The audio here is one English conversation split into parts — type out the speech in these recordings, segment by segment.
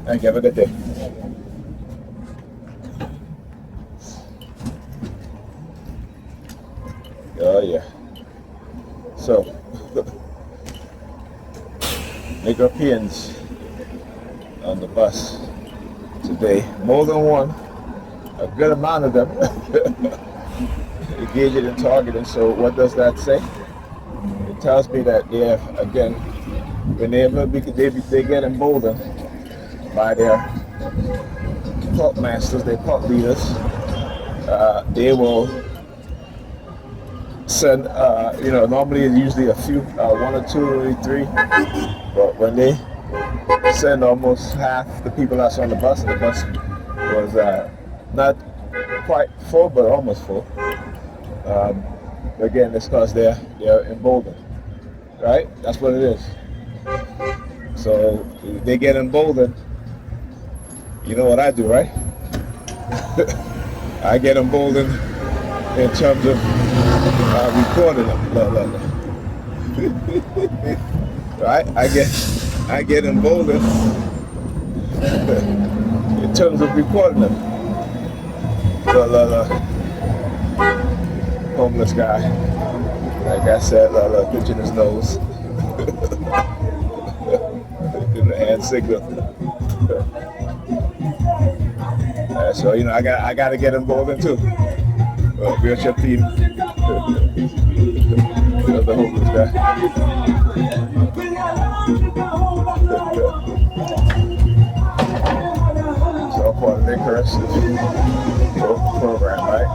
Thank you. Have a good day. Oh yeah. So, Europeans on the bus today, more than one, a good amount of them, engaging in targeting. So what does that say? It tells me that they have, again, whenever they get emboldened by their cult masters, their cult leaders, they will send, normally it's usually a few, one or two, maybe three, but when they send almost half the people that's on the bus, and the bus was not quite full, but almost full. Again, it's because they're emboldened, right? That's what it is. So they get emboldened. You know what I do, right? I get emboldened in terms of recording them. Right? I get emboldened in terms of recording them. Homeless guy, like I said, pinching his nose. In the hand signal. So I got to get emboldened too. Wheelchair team. The homeless guy. It's all part of the Icarus program, right?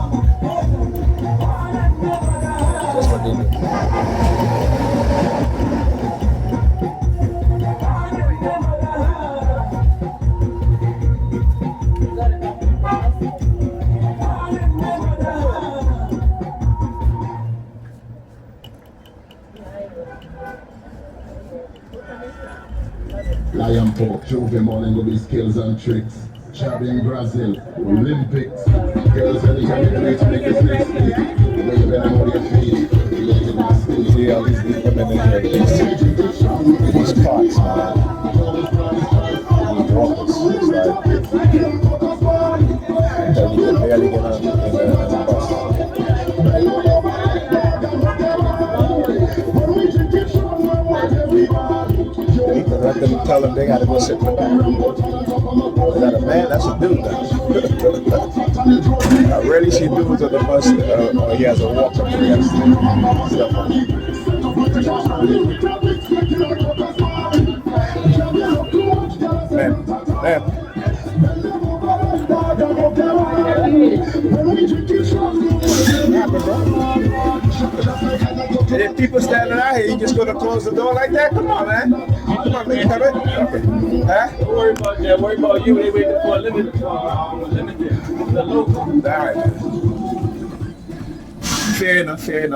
That's what they do. Lion Pork, Trophy Morning will be skills and tricks. Chubby in Brazil, Olympics. Girls and the candidates make us next week. The way you bend on your feet, you make it nice. See all these women in here, these clocks, man. These walkers, it's like, that you can barely get on the bus. You can let them tell them they gotta go sit in the back. Is that a man? That's a dude. I rarely see dudes on the bus. He has a walker. He has stuff on. Man. If people standing out here, you just gonna close the door like that? Come on, man. Come on, man. You have it? Okay. Huh? Don't worry about that. Worry about you. They waiting for a limited. The local. All right. Fair enough. They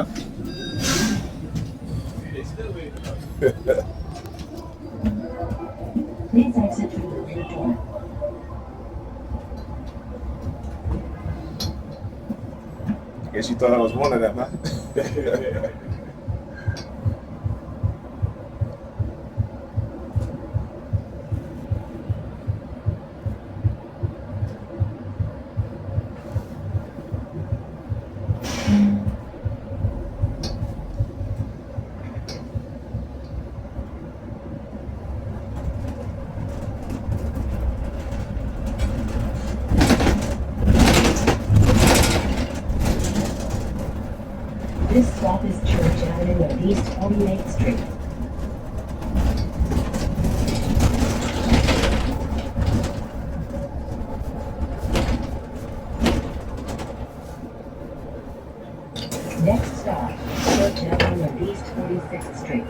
still waiting. Please exit through the rear door. Guess you thought I was one of them, huh? This stop is Church Avenue and East 48th Street. Next stop, Church Avenue and East 46th Street.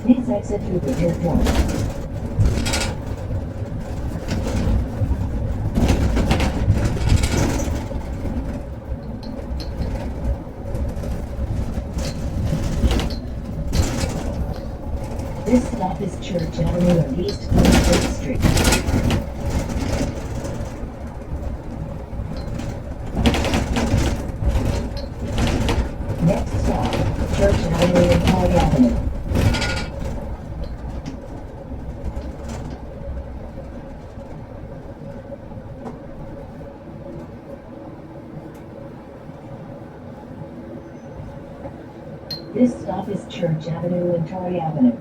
Please exit through the rear door. This stop is Church Avenue and East 43rd Street. Next stop, Church Avenue and High Avenue. This stop is Church Avenue and Torrey Avenue.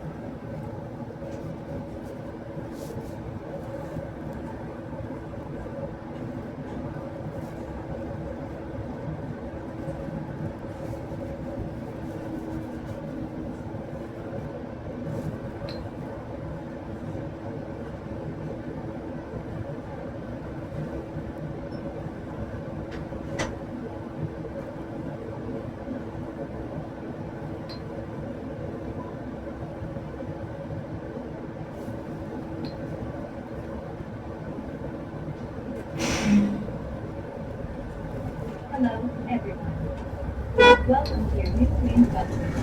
Hello, everyone. Welcome to your new Queens bus service.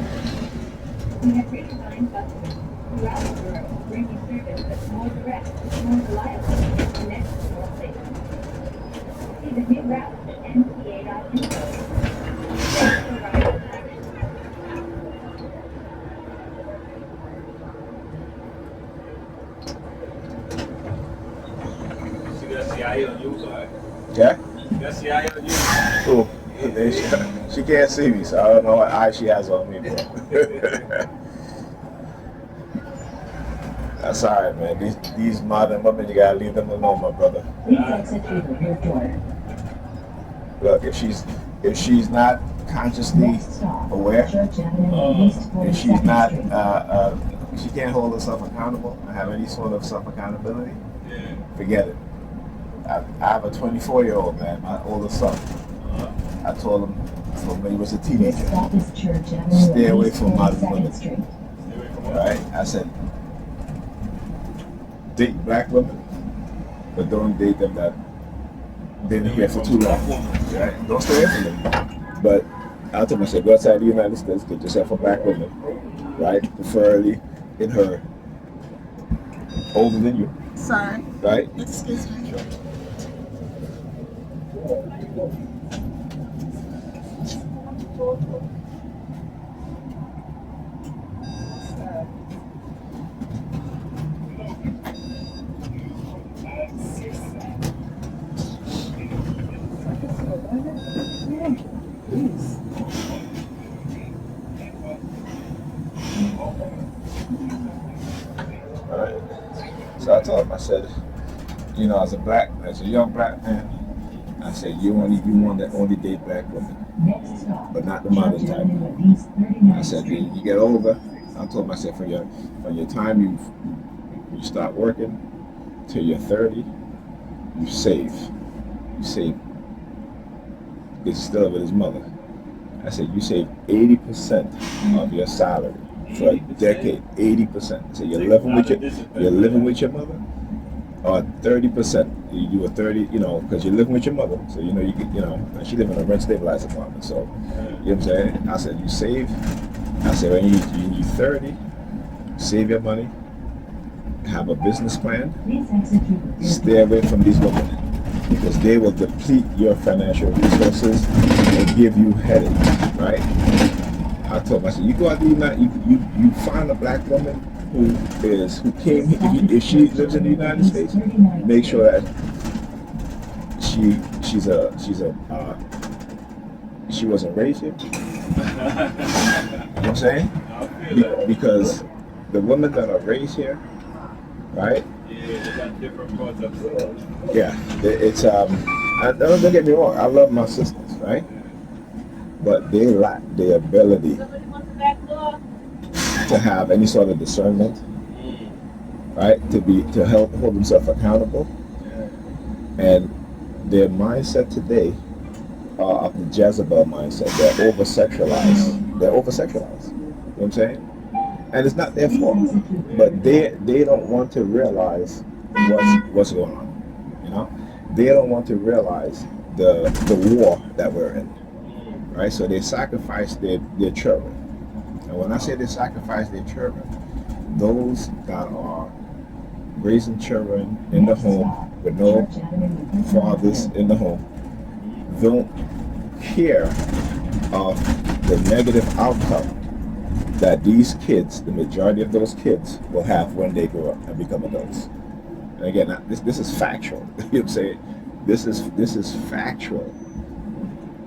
We have redesigned bus services throughout the borough to bring you service that's more direct, more reliable, and connected to all stations. See the new route at nta.info. Thanks for riding with us. She got CIA on you, sorry. Yeah? You got CIA on you. Cool. She can't see me, so I don't know what eye she has on me, bro. That's alright, man. These modern women, you gotta leave them alone, my brother. Please exit through the rear door. Look, if she's not consciously Next stop, aware, Church Avenue and East if she's 42nd not, Street. she can't hold herself accountable and have any sort of self-accountability, Yeah. forget it. I have a 24-year-old man, my oldest son. I told him from when he was a This teenager, stop is Church Avenue Stay and away East from modern 42nd women. Street. Stay away from her. right? I said, date black women, but don't date them that been here for too long. Right? Don't stay away from them. But I told myself, go outside the United States, get yourself a black woman, right? Preferably in her older than you, Sir, right? excuse me. All right. So I told him, I said, you know, as a young black man, I said, you want to only date black women, Next stop, but not the modern Church type. Avenue and East 39th I said, Street. you get older. I told myself, from your time you start working till you're 30, you save. You save. It's still with his mother. I said, you save 80% of your salary for a decade. 80%. So you're living with your mother, or 30%. You do a 30, because you're living with your mother. So and she live in a rent stabilized apartment. So you know what I'm saying? I said, you save. I said, when you 30, save your money, have a business plan, Please exit through the rear stay away from these women because they will deplete your financial resources and give you headaches, right? I told myself, you go out there, you find a black woman who came, if she lives in the United States, make sure that she wasn't raised here. You know what I'm saying? I feel that. Because the women that are raised here, right? Yeah, they got different parts of the Yeah, it's don't get me wrong, I love my sisters, right? But they lack the ability to have any sort of discernment, right? To help hold themselves accountable, and their mindset today are of the Jezebel mindset. They're over sexualized. You know what I'm saying? And it's not their fault, but they don't want to realize what's going on. You know, they don't want to realize the war that we're in, right? So they sacrifice their children. And when I say they sacrifice their children, those that are raising children in the home with no fathers in the home don't care of the negative outcome that these kids, the majority of those kids, will have when they grow up and become adults. And again, this is factual. You know what I'm saying? This is factual.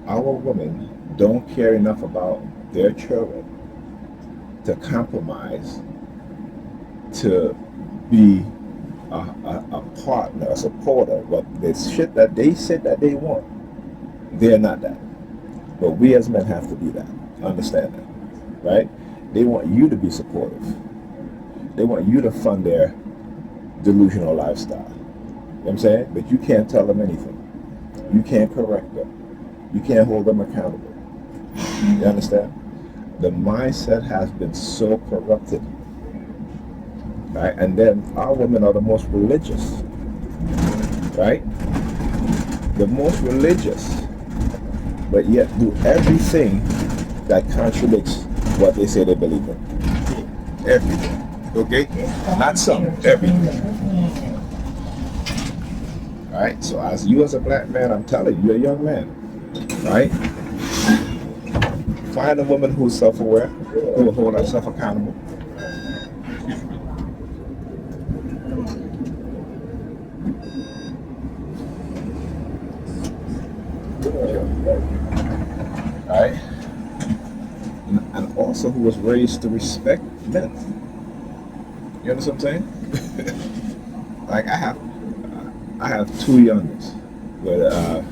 Our women don't care enough about their children to compromise to be a partner, a supporter. What the shit that they said that they want, they're not that. But we as men have to be that. Understand that, right? They want you to be supportive. They want you to fund their delusional lifestyle. You know what I'm saying? But you can't tell them anything. You can't correct them. You can't hold them accountable. You understand? The mindset has been so corrupted. Right? And then our women are the most religious. Right? The most religious. But yet do everything that contradicts what they say they believe in. Everything. Okay? Not some, everything. Right? So as you as a black man, I'm telling you, you're a young man. Right? Find a woman who's self-aware, who will hold herself accountable. Right? And also who was raised to respect men. You understand what I'm saying? Like I have two youngest, but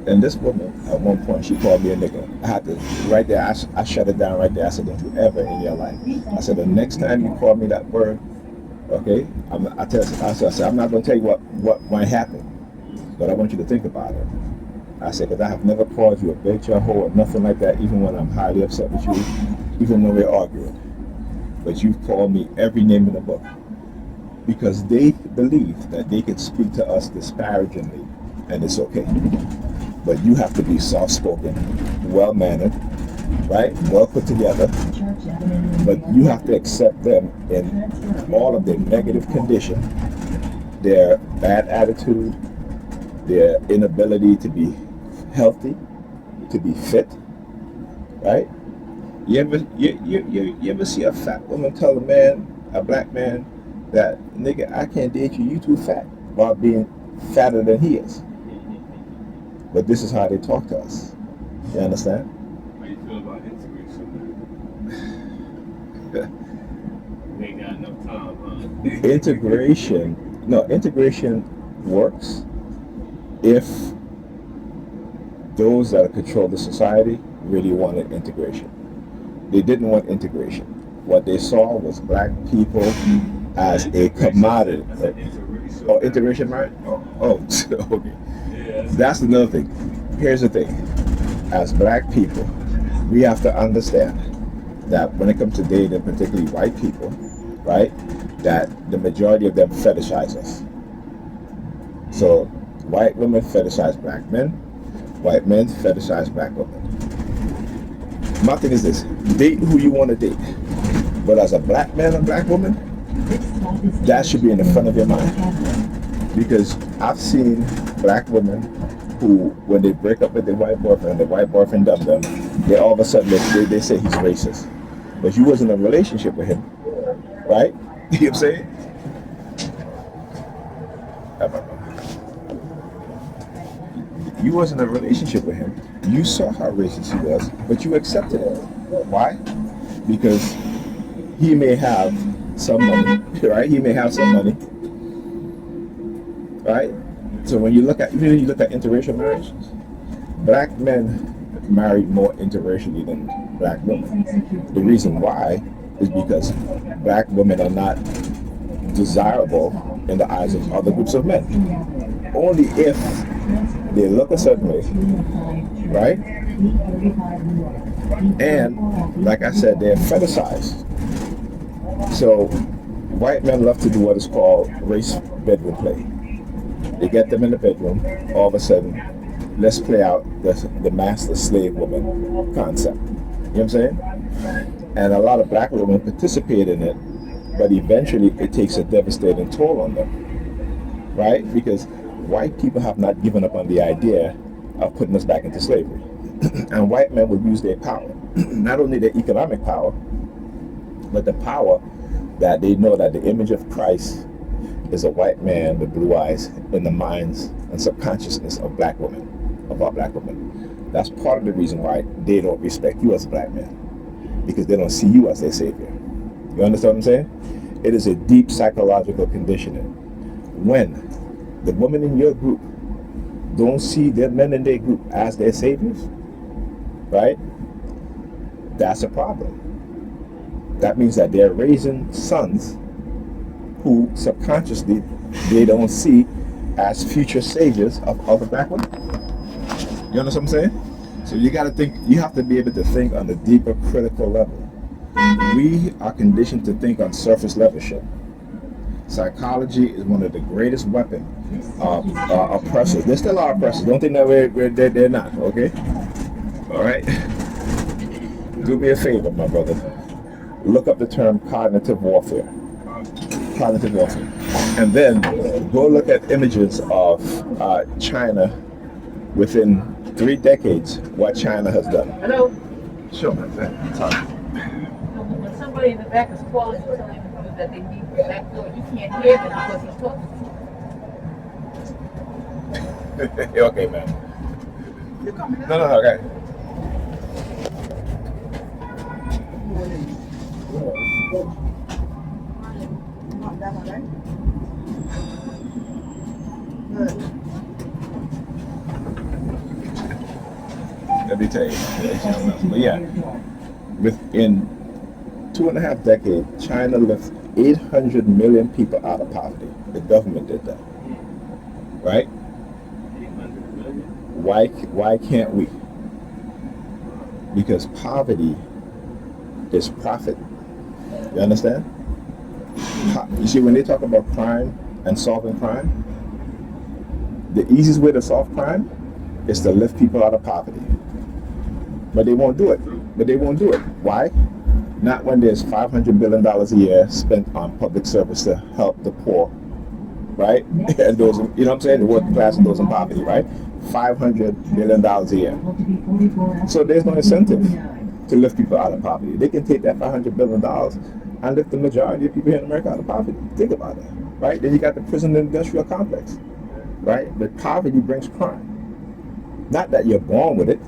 and this woman at one point she called me a nigga. I had to right there. I shut it down right there. I said, "Don't you ever in your life?" I said, "The next time you call me that word, okay? I said, I'm not gonna tell you what might happen, but I want you to think about it." I said, "Because I have never called you a bitch or a hoe or nothing like that, even when I'm highly upset with you, even when we're arguing. But you've called me every name in the book because they believe that they can speak to us disparagingly, and it's okay. But you have to be soft-spoken, well-mannered, right? Well put together. But you have to accept them in all of their negative condition, their bad attitude, their inability to be healthy, to be fit, right? You ever see a fat woman tell a man, a black man, that nigga, I can't date you, you too fat, while being fatter than he is? But this is how they talk to us. You understand? How you feel about integration? We ain't got enough time, huh? Integration works if those that control the society really wanted integration. They didn't want integration. What they saw was black people as a commodity. Oh, integration, right? Oh, okay. That's another thing. Here's the thing. As black people, we have to understand that when it comes to dating, particularly white people, right, that the majority of them fetishize us. So white women fetishize black men, white men fetishize black women. My thing is this: date who you want to date. But as a black man and black woman, that should be in the front of your mind. Because I've seen black women who, when they break up with their white boyfriend, the white boyfriend dumped them, they all of a sudden they say he's racist. But you wasn't in a relationship with him, right? You know what I'm saying? You wasn't in a relationship with him. You saw how racist he was, but you accepted it. Why? Because he may have some money, right? He may have some money, right? So when you look at interracial marriages, black men marry more interracially than black women. The reason why is because black women are not desirable in the eyes of other groups of men. Only if they look a certain way, right? And like I said, they're fetishized. So white men love to do what is called race bedroom play. They get them in the bedroom, all of a sudden, let's play out the master slave woman concept. You know what I'm saying? And a lot of black women participate in it, but eventually it takes a devastating toll on them, right? Because white people have not given up on the idea of putting us back into slavery. And white men will use their power, not only their economic power, but the power that they know that the image of Christ is a white man with blue eyes in the minds and subconsciousness of black women, of our black women. That's part of the reason why they don't respect you as a black man, because they don't see you as their savior. You understand what I'm saying? It is a deep psychological conditioning. When the women in your group don't see their men in their group as their saviors, right? That's a problem. That means that they're raising sons who subconsciously they don't see as future saviors of other black women. You understand what I'm saying? So you got to think, you have to be able to think on a deeper critical level. We are conditioned to think on surface level shit. Psychology is one of the greatest weapons of oppressors. There still are oppressors. Don't think that they're not, okay? All right? Do me a favor, my brother. Look up the term cognitive warfare. Cognitive warfare. And then go look at images of China within 3 decades, what China has done. Hello. Sure, man. Sorry. When somebody in the back is calling and telling you that they need the back door, you can't hear them because he's talking. Okay, man. You're coming. No, okay. Let me tell you. But yeah, within 2.5 decades, China lifted 800 million people out of poverty. The government did that, right? Why can't we? Because poverty is profit. You understand? You see, when they talk about crime and solving crime, the easiest way to solve crime is to lift people out of poverty. But they won't do it. Why? Not when there's $500 billion a year spent on public service to help the poor, right? And those, you know what I'm saying? The working class and those in poverty, right? $500 billion a year. So there's no incentive to lift people out of poverty. They can take that $500 billion and lift the majority of people here in America out of poverty. Think about it, right? Then you got the prison industrial complex, right? But poverty brings crime. Not that you're born with it,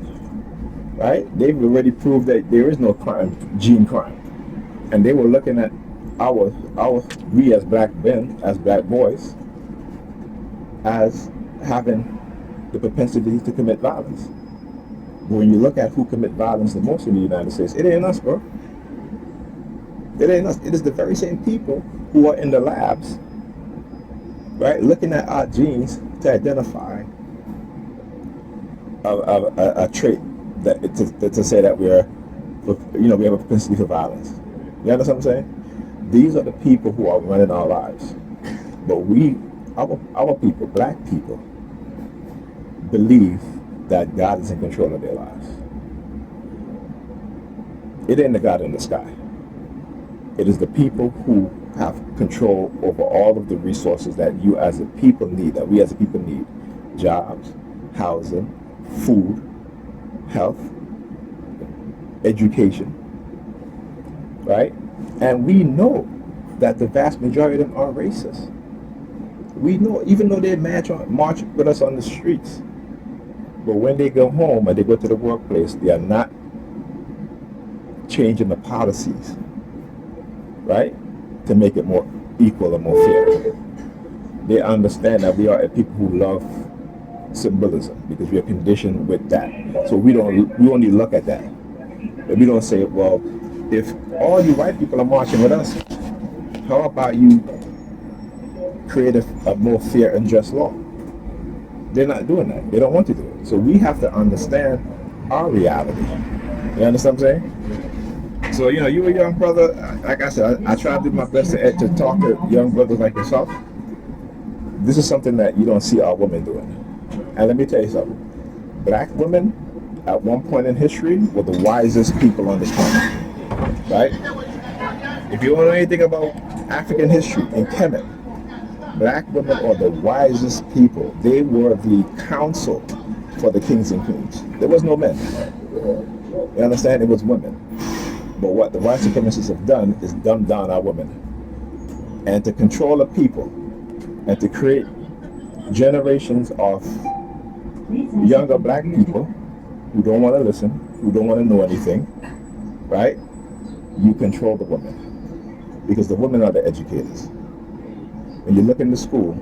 right? They've already proved that there is no crime, gene crime. And they were looking at we as black men, as black boys, as having the propensity to commit violence. But when you look at who commit violence the most in the United States, it ain't us, bro. It ain't us. It is the very same people who are in the labs, right, looking at our genes to identify a trait that to say that we have a propensity for violence. You understand what I'm saying? These are the people who are running our lives. But our people, black people, believe that God is in control of their lives. It ain't the God in the sky. It is the people who have control over all of the resources that you as a people need, that we as a people need. Jobs, housing, food, health, education, right? And we know that the vast majority of them are racist. We know, even though they march with us on the streets, but when they go home and they go to the workplace, they are not changing the policies, right, to make it more equal and more fair. They understand that we are a people who love symbolism because we are conditioned with that. So we only look at that. And we don't say, well, if all you white people are marching with us, how about you create a more fair and just law? They're not doing that. They don't want to do it. So we have to understand our reality. You understand what I'm saying? So, you a young brother, like I said, I try to do my best to talk to young brothers like yourself. This is something that you don't see our women doing. And let me tell you something. Black women, at one point in history, were the wisest people on this planet. right? If you want to know anything about African history in Kemet, black women are the wisest people. They were the council for the kings and queens. There was no men. You understand? It was women. But what the white supremacists have done is dumb down our women. And to control the people and to create generations of younger black people who don't want to listen, who don't want to know anything, right? You control the women because the women are the educators. When you look in the school,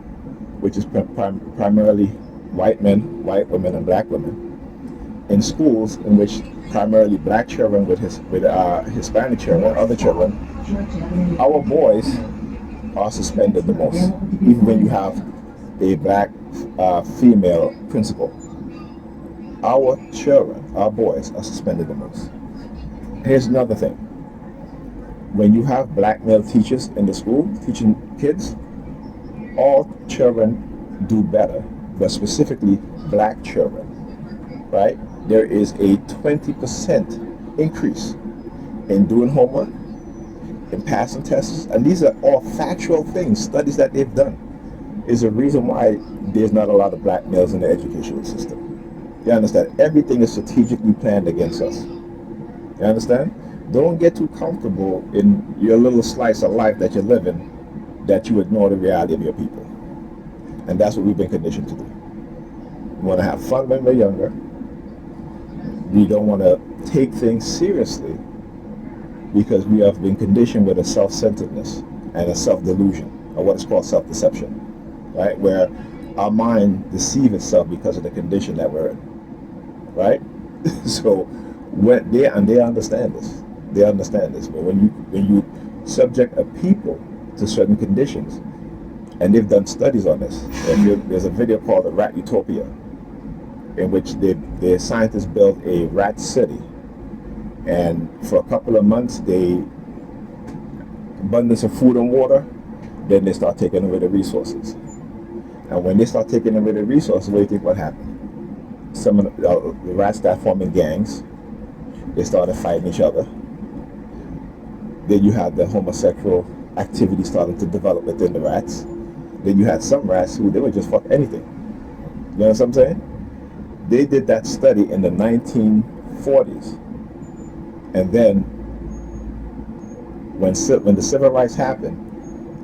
which is primarily white men, white women, and black women, in schools in which primarily black children with Hispanic children, other children, our boys are suspended the most, even when you have a black female principal. Our children, our boys, are suspended the most. Here's another thing. When you have black male teachers in the school teaching kids, all children do better, but specifically black children, right? There is a 20% increase in doing homework, in passing tests, and these are all factual things, studies that they've done. Is a reason why there's not a lot of black males in the educational system. You understand? Everything is strategically planned against us. You understand? Don't get too comfortable in your little slice of life that you're living that you ignore the reality of your people. And that's what we've been conditioned to do. We want to have fun when we're younger. We don't want to take things seriously because we have been conditioned with a self-centeredness and a self-delusion, or what is called self-deception, right? Where our mind deceives itself because of the condition that we're in, right? So when they understand this. They understand this. But when you subject a people to certain conditions, and they've done studies on this. There's a video called The Rat Utopia, in which the scientists built a rat city, and for a couple of months they abundance of food and water, then they start taking away the resources. And when they start taking away the resources, what do you think what happened? Some of the rats started forming gangs. They started fighting each other. Then you had the homosexual activity starting to develop within the rats. Then you had some rats who they would just fuck anything. You know what I'm saying? They did that study in the 1940s. And then when the civil rights happened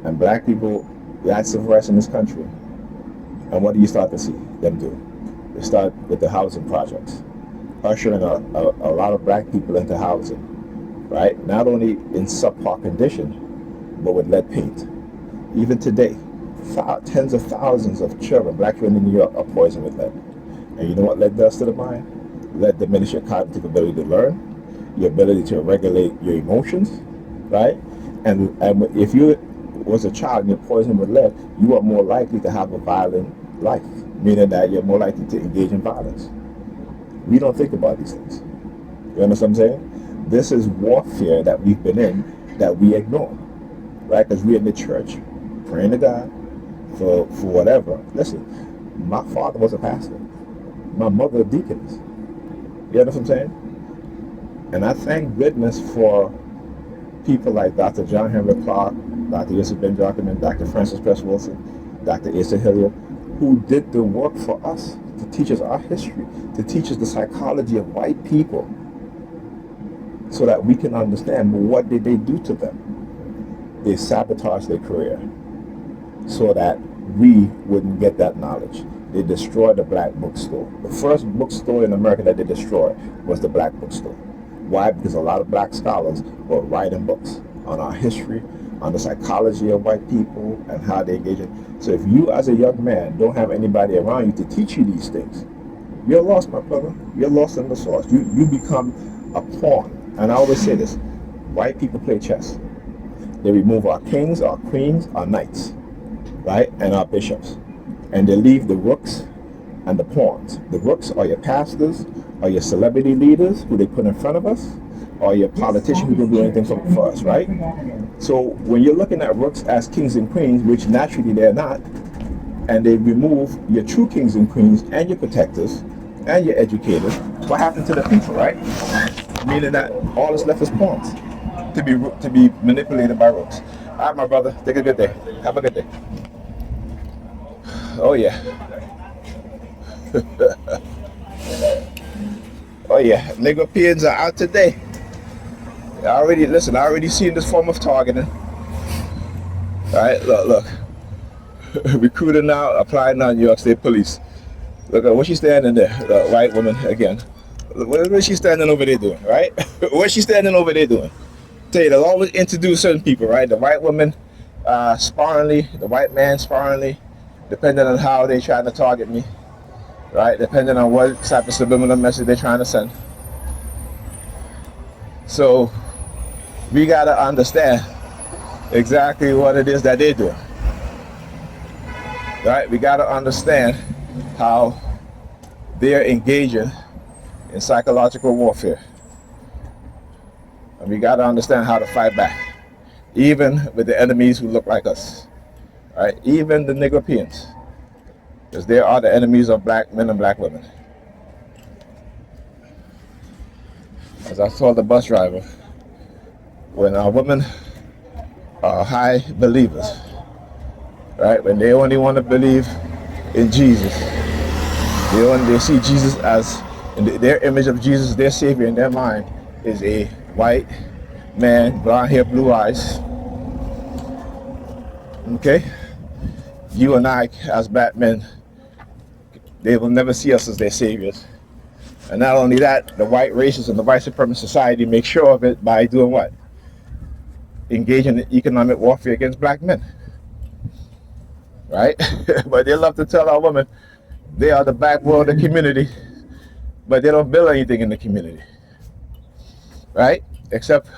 and black people had civil rights in this country, and what do you start to see them do? They start with the housing projects, ushering a lot of black people into housing, right? Not only in subpar condition, but with lead paint. Even today, tens of thousands of children, black children in New York, are poisoned with lead. And you know what lead does to the mind? Lead diminishes your cognitive ability to learn, your ability to regulate your emotions, right? And if you was a child and you're poisoned with lead, you are more likely to have a violent life, meaning that you're more likely to engage in violence. We don't think about these things. You understand what I'm saying? This is warfare that we've been in that we ignore, right? Because we're in the church, praying to God for whatever. Listen, my father was a pastor. My mother a deaconess. You understand what I'm saying? And I thank goodness for people like Dr. John Henry Clark, Dr. Yusuf Ben Joachim, Dr. Francis Cress Wilson, Dr. Asa Hilliard, who did the work for us to teach us our history, to teach us the psychology of white people, so that we can understand what did they do to them. They sabotaged their career so that we wouldn't get that knowledge. They destroyed the black bookstore. The first bookstore in America that they destroyed was the black bookstore. Why? Because a lot of black scholars were writing books on our history, on the psychology of white people and how they engage it. So if you as a young man don't have anybody around you to teach you these things, you're lost, my brother. You're lost in the sauce. You become a pawn. And I always say this, white people play chess. They remove our kings, our queens, our knights, right? And our bishops. And they leave the rooks and the pawns. The rooks are your pastors, are your celebrity leaders who they put in front of us, or your politicians who don't do anything for us, right? So when you're looking at rooks as kings and queens, which naturally they're not, and they remove your true kings and queens and your protectors and your educators, what happened to the people, right? Meaning that all that's left is pawns. to be manipulated by ropes. All right, my brother. Take a good day. Have a good day. Oh yeah. Oh yeah. Negropeans are out today. I already seen this form of targeting. All right, look. Recruited now, applying now, New York State Police. Look at what she's standing there, the white woman again. What is she standing over there doing, right? What's she standing over there doing? Tell you, they'll always introduce certain people, right? The white woman sparingly, the white man sparingly, depending on how they're trying to target me, right? Depending on what type of subliminal message they're trying to send. So we gotta understand exactly what it is that they're doing. Right? We gotta understand how they're engaging in psychological warfare. And we gotta understand how to fight back. Even with the enemies who look like us. Right? Even the Negropeans. Because they are the enemies of black men and black women. As I told the bus driver, when our women are high believers, right? When they only want to believe in Jesus, they see Jesus as, in their image of Jesus, their savior in their mind is a white man, blonde hair, blue eyes. Okay? You and I, as black men, they will never see us as their saviors. And not only that, the white racists and the white supremacist society make sure of it by doing what? Engaging in economic warfare against black men. Right? But they love to tell our women they are the backbone of the community, but they don't build anything in the community. Right? Except,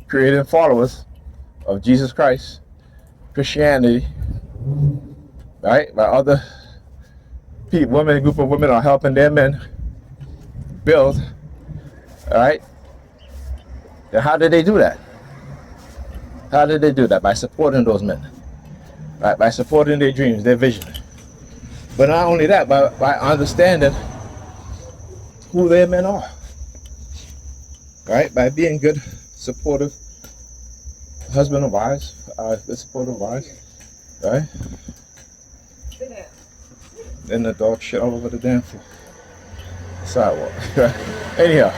creating followers of Jesus Christ, Christianity, right? By other people, a group of women are helping their men build, all right? Then how did they do that? How did they do that? By supporting those men, right? By supporting their dreams, their vision. But not only that, by understanding who their men are, right? By being good, supportive husband and wives, good supportive wives, right? And the dog shit all over the damn sidewalk. Anyhow,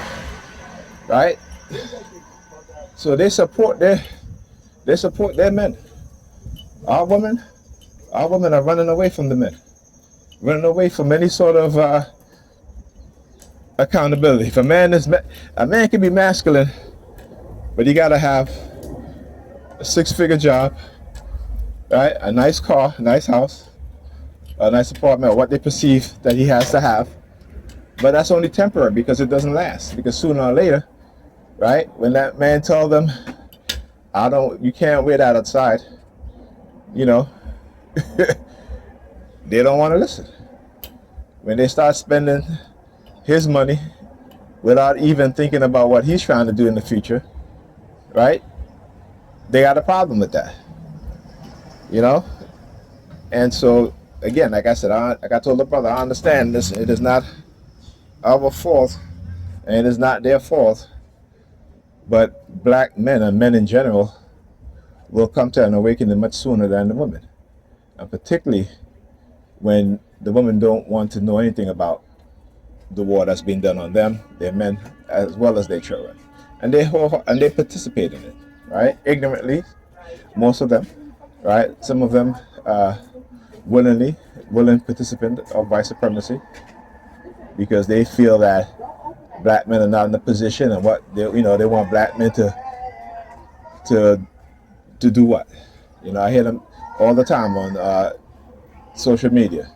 right? So they support their men. Our women are running away from the men, running away from any sort of accountability. If a man can be masculine, but you gotta have a 6-figure job, right? A nice car, a nice house, a nice apartment, or what they perceive that he has to have. But that's only temporary because it doesn't last. Because sooner or later, right, when that man tells them, you can't wear that outside, they don't want to listen. When they start spending his money without even thinking about what he's trying to do in the future, right, they got a problem with that, And so, again, like I said, like I told the brother, I understand this. It is not our fault, and it is not their fault. But black men and men in general will come to an awakening much sooner than the women, and particularly when the women don't want to know anything about the war that's being done on them, their men, as well as their children, and they participate in it, right? Ignorantly, most of them, right? Some of them willing participant of white supremacy because they feel that black men are not in the position, and what they want black men to do what? I hear them all the time on social media.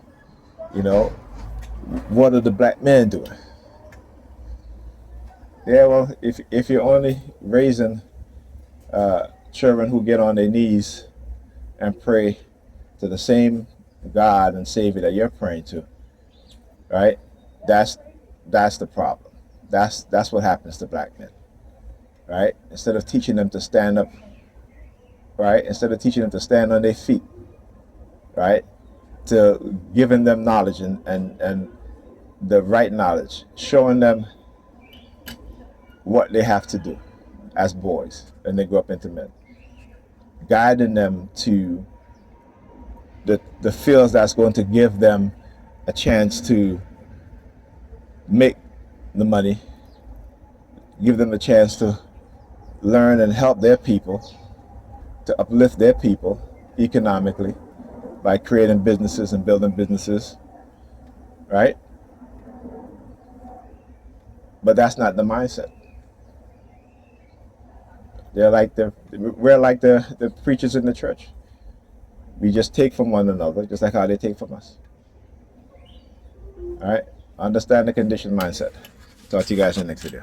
What are the black men doing? Yeah, well, if you're only raising children who get on their knees and pray to the same God and Savior that you're praying to, right? That's the problem. That's what happens to black men, right? Instead of teaching them to stand up, right? Instead of teaching them to stand on their feet, right? To giving them knowledge and the right knowledge, showing them what they have to do, as boys and they grow up into men, guiding them to the fields that's going to give them a chance to make the money, give them a chance to learn and help their people, to uplift their people economically by creating businesses and building businesses, right? But that's not the mindset. We're like the preachers in the church. We just take from one another, just like how they take from us. All right? Understand the conditioned mindset. Talk to you guys in the next video.